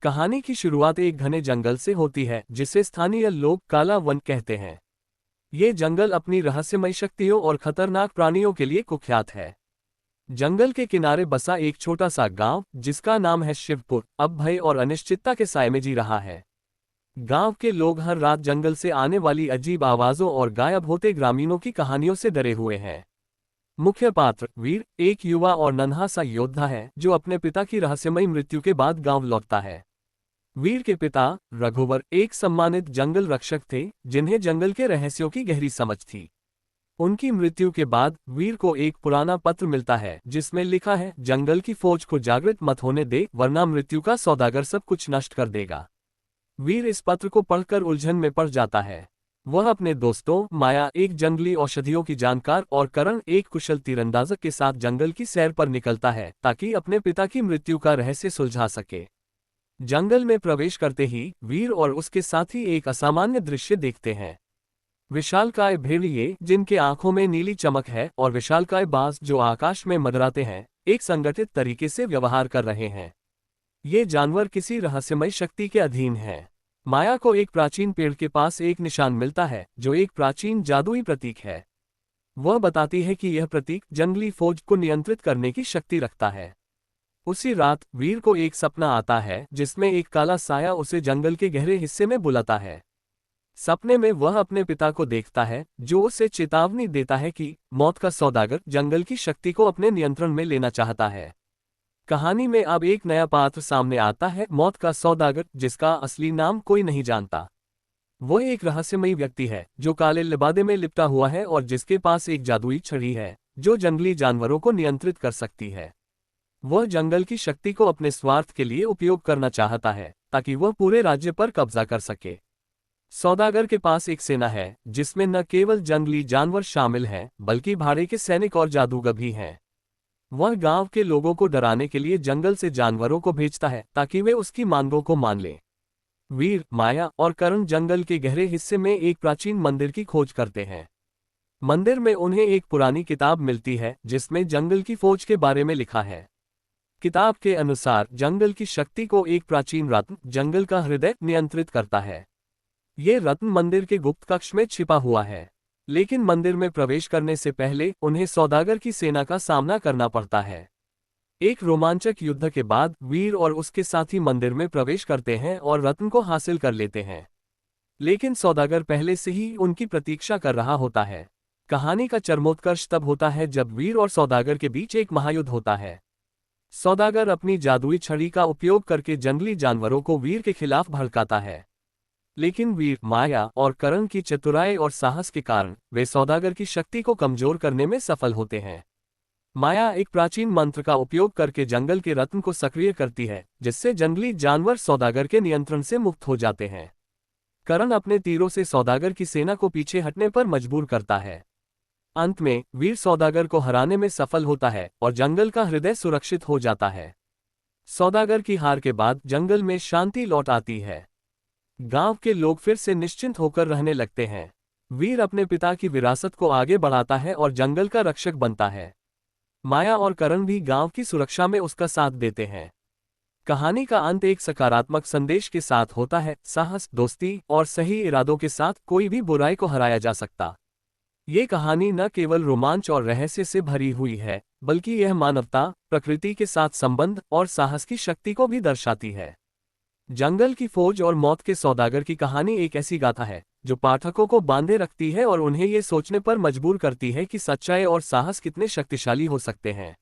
कहानी की शुरुआत एक घने जंगल से होती है जिसे स्थानीय लोग काला वन कहते हैं। ये जंगल अपनी रहस्यमय शक्तियों और खतरनाक प्राणियों के लिए कुख्यात है। जंगल के किनारे बसा एक छोटा सा गांव जिसका नाम है शिवपुर, अब भय और अनिश्चितता के साए में जी रहा है। गांव के लोग हर रात जंगल से आने वाली अजीब आवाजों और गायब होते ग्रामीणों की कहानियों से डरे हुए हैं। मुख्य पात्र वीर एक युवा और नन्हा सा योद्धा है जो अपने पिता की रहस्यमय मृत्यु के बाद गांव लौटता है। वीर के पिता रघुवर एक सम्मानित जंगल रक्षक थे जिन्हें जंगल के रहस्यों की गहरी समझ थी। उनकी मृत्यु के बाद वीर को एक पुराना पत्र मिलता है जिसमें लिखा है, जंगल की फौज को जागृत मत होने दे वरना मृत्यु का सौदागर सब कुछ नष्ट कर देगा। वीर इस पत्र को पढ़कर उलझन में पड़ जाता है। वह अपने दोस्तों माया एक जंगली औषधियों की जानकार और करण एक कुशल तीरंदाज के साथ जंगल की सैर पर निकलता है ताकि अपने पिता की मृत्यु का रहस्य सुलझा सके। जंगल में प्रवेश करते ही वीर और उसके साथी एक असामान्य दृश्य देखते हैं। विशालकाय भेड़िए जिनके आंखों में नीली चमक है और विशालकाय बाज जो आकाश में मंडराते हैं, एक संगठित तरीके से व्यवहार कर रहे हैं। ये जानवर किसी रहस्यमय शक्ति के अधीन हैं। माया को एक प्राचीन पेड़ के पास एक निशान मिलता है जो एक प्राचीन जादुई प्रतीक है। वह बताती है कि यह प्रतीक जंगली फौज को नियंत्रित करने की शक्ति रखता है। उसी रात वीर को एक सपना आता है जिसमें एक काला साया उसे जंगल के गहरे हिस्से में बुलाता है। सपने में वह अपने पिता को देखता है जो उसे चेतावनी देता है कि मौत का सौदागर जंगल की शक्ति को अपने नियंत्रण में लेना चाहता है। कहानी में अब एक नया पात्र सामने आता है, मौत का सौदागर, जिसका असली नाम कोई नहीं जानता। वो एक रहस्यमयी व्यक्ति है जो काले लिबादे में लिपटा हुआ है और जिसके पास एक जादुई छड़ी है जो जंगली जानवरों को नियंत्रित कर सकती है। वह जंगल की शक्ति को अपने स्वार्थ के लिए उपयोग करना चाहता है ताकि वह पूरे राज्य पर कब्जा कर सके। सौदागर के पास एक सेना है जिसमें न केवल जंगली जानवर शामिल हैं बल्कि भाड़े के सैनिक और जादूगर भी हैं। वह गांव के लोगों को डराने के लिए जंगल से जानवरों को भेजता है ताकि वे उसकी मांगों को मान लें। वीर माया और करण जंगल के गहरे हिस्से में एक प्राचीन मंदिर की खोज करते हैं। मंदिर में उन्हें एक पुरानी किताब मिलती है जिसमें जंगल की फौज के बारे में लिखा है। किताब के अनुसार जंगल की शक्ति को एक प्राचीन रत्न जंगल का हृदय नियंत्रित करता है। ये रत्न मंदिर के गुप्त कक्ष में छिपा हुआ है, लेकिन मंदिर में प्रवेश करने से पहले उन्हें सौदागर की सेना का सामना करना पड़ता है। एक रोमांचक युद्ध के बाद वीर और उसके साथी मंदिर में प्रवेश करते हैं और रत्न को हासिल कर लेते हैं, लेकिन सौदागर पहले से ही उनकी प्रतीक्षा कर रहा होता है। कहानी का चरमोत्कर्ष तब होता है जब वीर और सौदागर के बीच एक महायुद्ध होता है। सौदागर अपनी जादुई छड़ी का उपयोग करके जंगली जानवरों को वीर के खिलाफ भड़काता है, लेकिन वीर माया और करण की चतुराई और साहस के कारण वे सौदागर की शक्ति को कमजोर करने में सफल होते हैं। माया एक प्राचीन मंत्र का उपयोग करके जंगल के रत्न को सक्रिय करती है जिससे जंगली जानवर सौदागर के नियंत्रण से मुक्त हो जाते हैं। करण अपने तीरों से सौदागर की सेना को पीछे हटने पर मजबूर करता है। अंत में वीर सौदागर को हराने में सफल होता है और जंगल का हृदय सुरक्षित हो जाता है। सौदागर की हार के बाद जंगल में शांति लौट आती है। गांव के लोग फिर से निश्चिंत होकर रहने लगते हैं। वीर अपने पिता की विरासत को आगे बढ़ाता है और जंगल का रक्षक बनता है। माया और करण भी गांव की सुरक्षा में उसका साथ देते हैं। कहानी का अंत एक सकारात्मक संदेश के साथ होता है, साहस, दोस्ती और सही इरादों के साथ कोई भी बुराई को हराया जा सकता। ये कहानी न केवल रोमांच और रहस्य से भरी हुई है बल्कि यह मानवता, प्रकृति के साथ संबंध और साहस की शक्ति को भी दर्शाती है। जंगल की फौज और मौत के सौदागर की कहानी एक ऐसी गाथा है जो पाठकों को बांधे रखती है और उन्हें ये सोचने पर मजबूर करती है कि सच्चाई और साहस कितने शक्तिशाली हो सकते हैं।